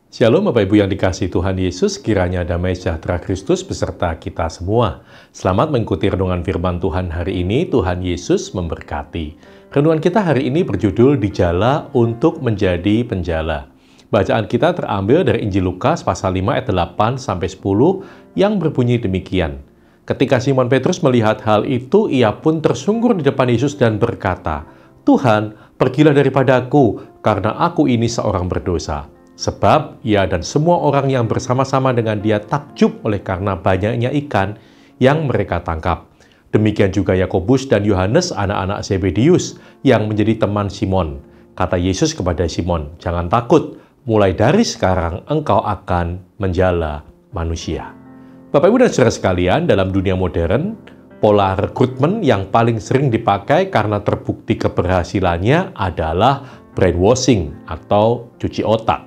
Shalom Bapak Ibu yang dikasihi Tuhan Yesus, kiranya damai sejahtera Kristus beserta kita semua. Selamat mengikuti renungan firman Tuhan hari ini, Tuhan Yesus memberkati. Renungan kita hari ini berjudul Dijala untuk menjadi penjala. Bacaan kita terambil dari Injil Lukas pasal 5 ayat 8-10 yang berbunyi demikian. Ketika Simon Petrus melihat hal itu, ia pun tersungkur di depan Yesus dan berkata, "Tuhan, pergilah daripadaku, karena aku ini seorang berdosa." Sebab ia dan semua orang yang bersama-sama dengan dia takjub oleh karena banyaknya ikan yang mereka tangkap. Demikian juga Yakobus dan Yohanes anak-anak Zebedius yang menjadi teman Simon. Kata Yesus kepada Simon, "Jangan takut, mulai dari sekarang engkau akan menjala manusia." Bapak Ibu dan Saudara sekalian, dalam dunia modern, pola rekrutmen yang paling sering dipakai karena terbukti keberhasilannya adalah brainwashing atau cuci otak.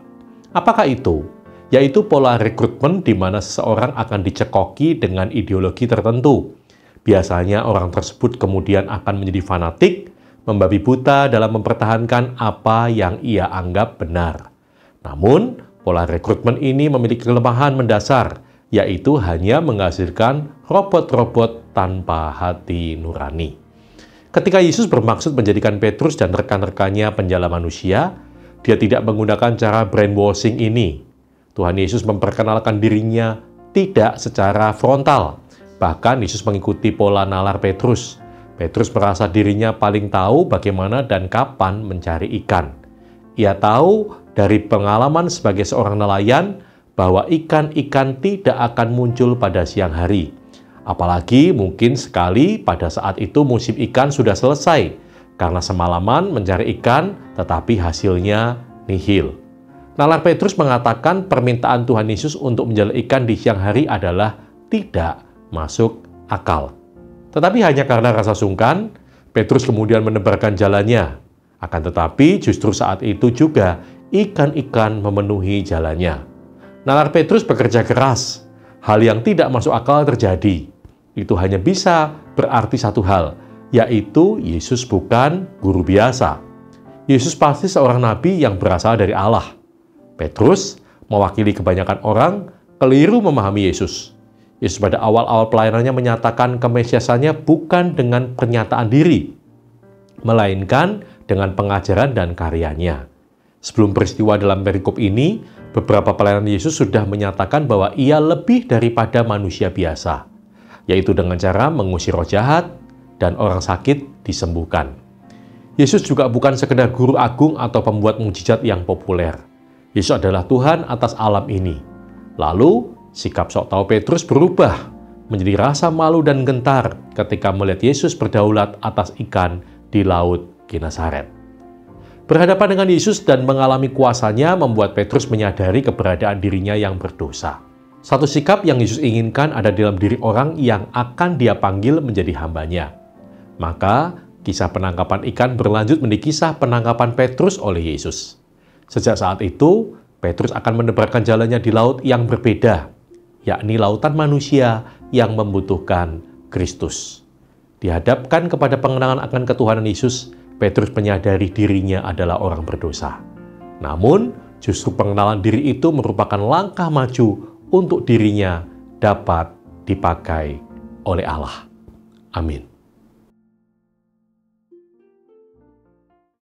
Apakah itu? Yaitu pola rekrutmen di mana seseorang akan dicekoki dengan ideologi tertentu. Biasanya orang tersebut kemudian akan menjadi fanatik, membabi buta dalam mempertahankan apa yang ia anggap benar. Namun, pola rekrutmen ini memiliki kelemahan mendasar, yaitu hanya menghasilkan robot-robot tanpa hati nurani. Ketika Yesus bermaksud menjadikan Petrus dan rekan-rekannya penjala manusia, Dia tidak menggunakan cara brainwashing ini. Tuhan Yesus memperkenalkan dirinya tidak secara frontal. Bahkan Yesus mengikuti pola nalar Petrus. Petrus merasa dirinya paling tahu bagaimana dan kapan mencari ikan. Ia tahu dari pengalaman sebagai seorang nelayan bahwa ikan-ikan tidak akan muncul pada siang hari. Apalagi mungkin sekali pada saat itu musim ikan sudah selesai, karena semalaman mencari ikan, tetapi hasilnya nihil. Nalar Petrus mengatakan permintaan Tuhan Yesus untuk menjala ikan di siang hari adalah tidak masuk akal. Tetapi hanya karena rasa sungkan, Petrus kemudian menebarkan jalannya. Akan tetapi justru saat itu juga ikan-ikan memenuhi jalannya. Nalar Petrus bekerja keras. Hal yang tidak masuk akal terjadi. Itu hanya bisa berarti satu hal, yaitu Yesus bukan guru biasa. Yesus pasti seorang nabi yang berasal dari Allah. Petrus, mewakili kebanyakan orang, keliru memahami Yesus. Yesus pada awal-awal pelayanannya menyatakan kemesiasannya bukan dengan pernyataan diri, melainkan dengan pengajaran dan karyanya. Sebelum peristiwa dalam perikop ini, beberapa pelayanan Yesus sudah menyatakan bahwa ia lebih daripada manusia biasa, yaitu dengan cara mengusir roh jahat, dan orang sakit disembuhkan. Yesus juga bukan sekedar guru agung atau pembuat mukjizat yang populer. Yesus adalah Tuhan atas alam ini. Lalu, sikap sok tahu Petrus berubah menjadi rasa malu dan gentar ketika melihat Yesus berdaulat atas ikan di laut Genesaret. Berhadapan dengan Yesus dan mengalami kuasanya membuat Petrus menyadari keberadaan dirinya yang berdosa. Satu sikap yang Yesus inginkan ada dalam diri orang yang akan Dia panggil menjadi hambanya. Maka, kisah penangkapan ikan berlanjut menjadi kisah penangkapan Petrus oleh Yesus. Sejak saat itu, Petrus akan menebarkan jalannya di laut yang berbeda, yakni lautan manusia yang membutuhkan Kristus. Dihadapkan kepada pengenalan akan ketuhanan Yesus, Petrus menyadari dirinya adalah orang berdosa. Namun, justru pengenalan diri itu merupakan langkah maju untuk dirinya dapat dipakai oleh Allah. Amin.